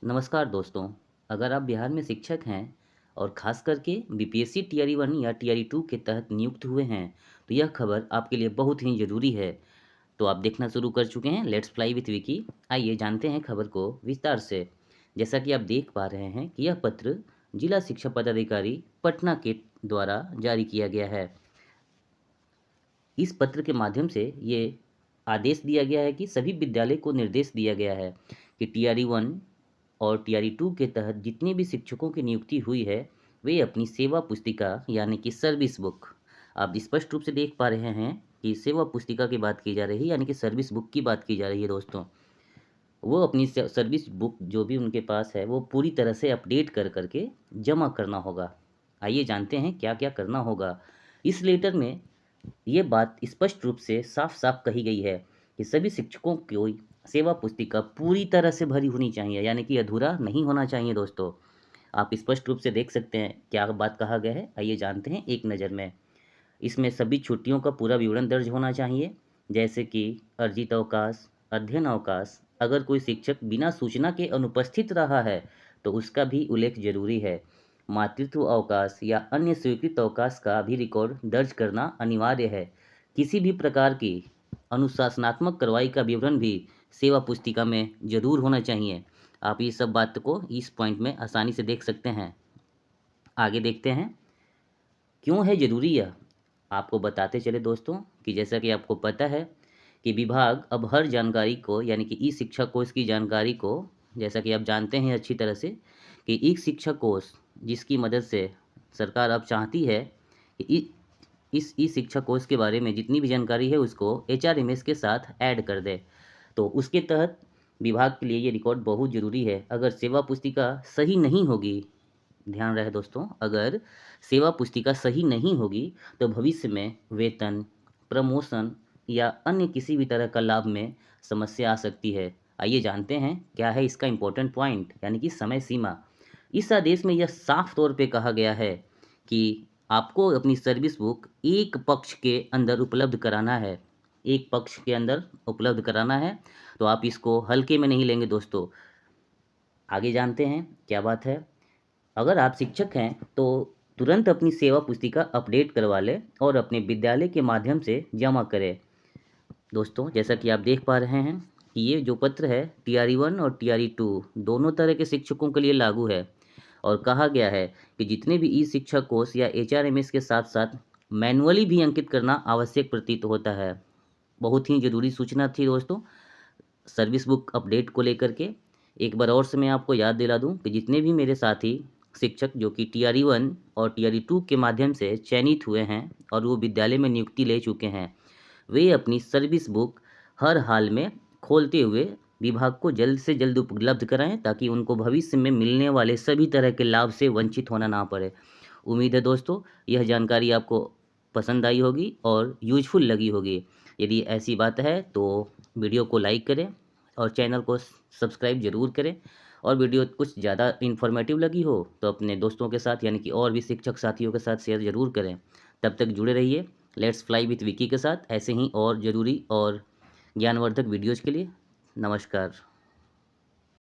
नमस्कार दोस्तों। अगर आप बिहार में शिक्षक हैं और खास करके बीपीएससी टीआरई 1 या टीआरई 2 के तहत नियुक्त हुए हैं, तो यह खबर आपके लिए बहुत ही ज़रूरी है। तो आप देखना शुरू कर चुके हैं लेट्स फ्लाई विथ विकी। आइए जानते हैं खबर को विस्तार से। जैसा कि आप देख पा रहे हैं कि यह पत्र जिला शिक्षा पदाधिकारी पटना के द्वारा जारी किया गया है। इस पत्र के माध्यम से ये आदेश दिया गया है कि सभी विद्यालय को निर्देश दिया गया है कि टीआरई 1 और टीआरई 2 के तहत जितने भी शिक्षकों की नियुक्ति हुई है, वे अपनी सेवा पुस्तिका यानी कि सर्विस बुक, आप स्पष्ट रूप से देख पा रहे हैं कि सेवा पुस्तिका की बात की जा रही है यानी कि सर्विस बुक की बात की जा रही है दोस्तों। वो अपनी सर्विस बुक जो भी उनके पास है वो पूरी तरह से अपडेट कर करके जमा करना होगा। आइए जानते हैं क्या क्या करना होगा। इस लेटर में ये बात स्पष्ट रूप से साफ-साफ कही गई है कि सभी शिक्षकों की सेवा पुस्तिका पूरी तरह से भरी होनी चाहिए, यानी कि अधूरा नहीं होना चाहिए दोस्तों। आप स्पष्ट रूप से देख सकते हैं क्या बात कहा गया है। आइए जानते हैं एक नज़र में। इसमें सभी छुट्टियों का पूरा विवरण दर्ज होना चाहिए, जैसे कि अर्जित अवकाश, अध्ययन अवकाश। अगर कोई शिक्षक बिना सूचना के अनुपस्थित रहा है, तो उसका भी उल्लेख जरूरी है। मातृत्व अवकाश या अन्य स्वीकृत अवकाश का भी रिकॉर्ड दर्ज करना अनिवार्य है। किसी भी प्रकार की अनुशासनात्मक कार्रवाई का विवरण भी सेवा पुस्तिका में जरूर होना चाहिए। आप ये सब बात को इस पॉइंट में आसानी से देख सकते हैं। आगे देखते हैं क्यों है ज़रूरी यह। आपको बताते चले दोस्तों कि जैसा कि आपको पता है कि विभाग अब हर जानकारी को यानी कि ई शिक्षा कोश की जानकारी को, जैसा कि आप जानते हैं अच्छी तरह से कि ई शिक्षा कोश जिसकी मदद से सरकार अब चाहती है कि इस ई शिक्षा कोश के बारे में जितनी भी जानकारी है उसको एचआरएमएस के साथ ऐड कर दे। तो उसके तहत विभाग के लिए ये रिकॉर्ड बहुत ज़रूरी है। अगर सेवा पुस्तिका सही नहीं होगी, ध्यान रहे दोस्तों, अगर सेवा पुस्तिका सही नहीं होगी तो भविष्य में वेतन, प्रमोशन या अन्य किसी भी तरह का लाभ में समस्या आ सकती है। आइए जानते हैं क्या है इसका इम्पोर्टेंट पॉइंट यानी कि समय सीमा। इस आदेश में यह साफ तौर पे कहा गया है कि आपको अपनी सर्विस बुक एक पक्ष के अंदर उपलब्ध कराना है। एक पक्ष के अंदर उपलब्ध कराना है, तो आप इसको हल्के में नहीं लेंगे दोस्तों। आगे जानते हैं क्या बात है। अगर आप शिक्षक हैं तो तुरंत अपनी सेवा पुस्तिका अपडेट करवा लें और अपने विद्यालय के माध्यम से जमा करें। दोस्तों जैसा कि आप देख पा रहे हैं कि ये जो पत्र है टीआरई 1 और टीआरई 2 दोनों तरह के शिक्षकों के लिए लागू है। और कहा गया है कि जितने भी ई शिक्षा कोर्स या एचआरएमएस के साथ साथ मैनुअली भी अंकित करना आवश्यक प्रतीत होता है। बहुत ही ज़रूरी सूचना थी दोस्तों सर्विस बुक अपडेट को लेकर के। एक बार और से मैं आपको याद दिला दूं कि जितने भी मेरे साथी शिक्षक जो कि टीआरई 1 और टीआरई 2 के माध्यम से चयनित हुए हैं और वो विद्यालय में नियुक्ति ले चुके हैं, वे अपनी सर्विस बुक हर हाल में खोलते हुए विभाग को जल्द से जल्द उपलब्ध कराएं ताकि उनको भविष्य में मिलने वाले सभी तरह के लाभ से वंचित होना ना पड़े। उम्मीद है दोस्तों यह जानकारी आपको पसंद आई होगी और यूजफुल लगी होगी। यदि ऐसी बात है तो वीडियो को लाइक करें और चैनल को सब्सक्राइब ज़रूर करें। और वीडियो कुछ ज़्यादा इन्फॉर्मेटिव लगी हो तो अपने दोस्तों के साथ यानी कि और भी शिक्षक साथियों के साथ शेयर ज़रूर करें। तब तक जुड़े रहिए लेट्स फ्लाई विथ विकी के साथ ऐसे ही और ज़रूरी और ज्ञानवर्धक वीडियोज़ के लिए। नमस्कार।